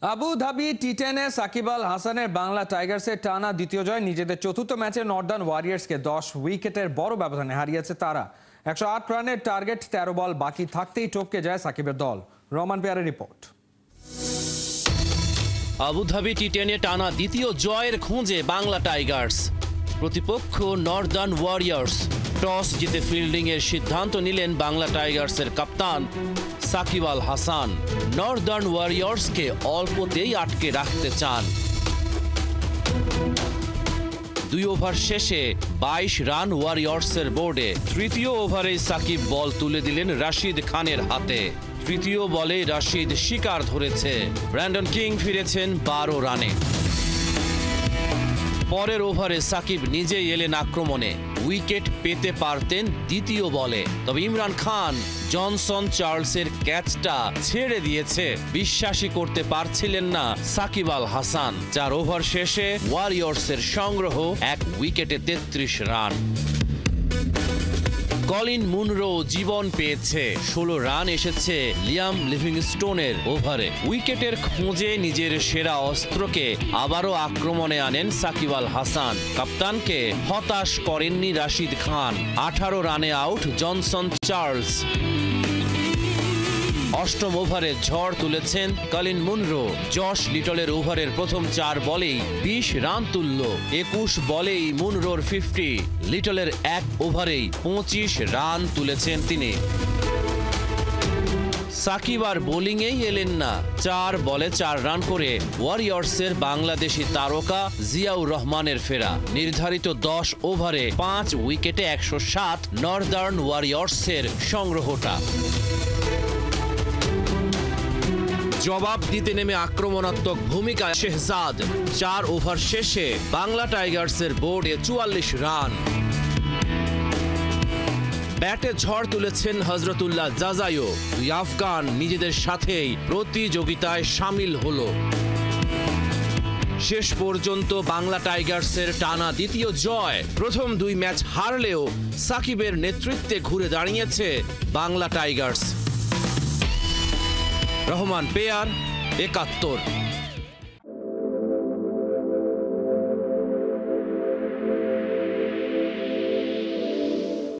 Abu Dhabi টি10-এ Shakib Al হাসানের বাংলা টাইগার্সের টানা দ্বিতীয় জয়। নিজেদের চতুর্থ ম্যাচে নর্দার্ন ওয়ারিয়র্সকে 10 উইকেটের বড় ব্যবধানে হারিয়েছে তারা। 108 রানের টার্গেট, 13 বল বাকি থাকতেই টপকে যায় সাকিবের দল। রহমান পেয়ারের রিপোর্ট। আবুধাবি টি10-এ টানা দ্বিতীয় জয়ের খোঁজে বাংলা টাইগার্স। প্রতিপক্ষ নর্দার্ন ওয়ারিয়র্স। টস জিতে ফিল্ডিং এর সিদ্ধান্ত নিলেন বাংলা টাইগার্সের কাপ্তান সাকিব আল হাসান। নর্দার্ন ওয়ারিয়র্সকে অল্পতেই আটকে রাখতে চান। 2 ওভার শেষে 22 রান ওয়ারিয়র্সের বোর্ডে। তৃতীয় ওভারে সাকিব বল তুলে দিলেন রাশিদ খানের হাতে। তৃতীয় বলে রাশিদ শিকার ধরেছে। ব্র্যান্ডন কিং ফিরেছেন 12 রানে। পরের ওভারে সাকিব নিজেই এলেন আক্রমণে। উইকেট পেতে পারতেন দ্বিতীয় বলে, তবে ইমরান খান জনসন চার্লসের ক্যাচটা ছেড়ে দিয়েছে। বিশ্বাসই করতে পারছিলেন না সাকিব আল হাসান। 4 ওভার শেষে ওয়ারিয়র্সের সংগ্রহ 1 উইকেটে 33 রান। কলিন মুনরো জীবন পেয়েছে। 16 রান এসেছে লিয়াম লিভিংস্টোনের ওভারে। উইকেটের খোঁজে নিজের সেরা অস্ত্রকে আবারও আক্রমণে আনেন সাকিব আল হাসান। কাপ্তানকে হতাশ করেননি রাশিদ খান। 18 রানে আউট জনসন চার্লস। 8ম ওভারে ঝড় তুলেছেন কলিন মুনরো। জশ লিটলের ওভারের প্রথম 4 বলেই 20 রান তুলল। 21 বলেই মুনরোর 50। লিটলের 1 ওভারেই 25 রান তুলেছেন তিনি। সাকিব আর বোলিংয়েই এলেন না। 4 বলে 4 রান করে ওয়ারিয়র্সের বাংলাদেশি তারকা জিয়াউর রহমানের ফেরা। নির্ধারিত 10 ওভারে 5 উইকেটে 107 নর্দার্ন ওয়ারিয়র্সের সংগ্রহটা। জবাব দিতে নেমে আক্রমণাত্মক ভূমিকায় শেহজাদ। 4 ওভার শেষে বাংলা টাইগার্সের বোর্ডে 44 রান। ব্যাটে ঝড় তুলেছেন হজরতুল্লাহ জাজাইও। 2 আফগান নিজেদের সাথেই প্রতিযোগিতায় সামিল হলো। শেষ পর্যন্ত বাংলা টাইগার্সের টানা দ্বিতীয় জয়। প্রথম 2 ম্যাচ হারলেও সাকিবের নেতৃত্বে ঘুরে দাঁড়িয়েছে বাংলা টাইগার্স। রহমান পেয়ার, 71।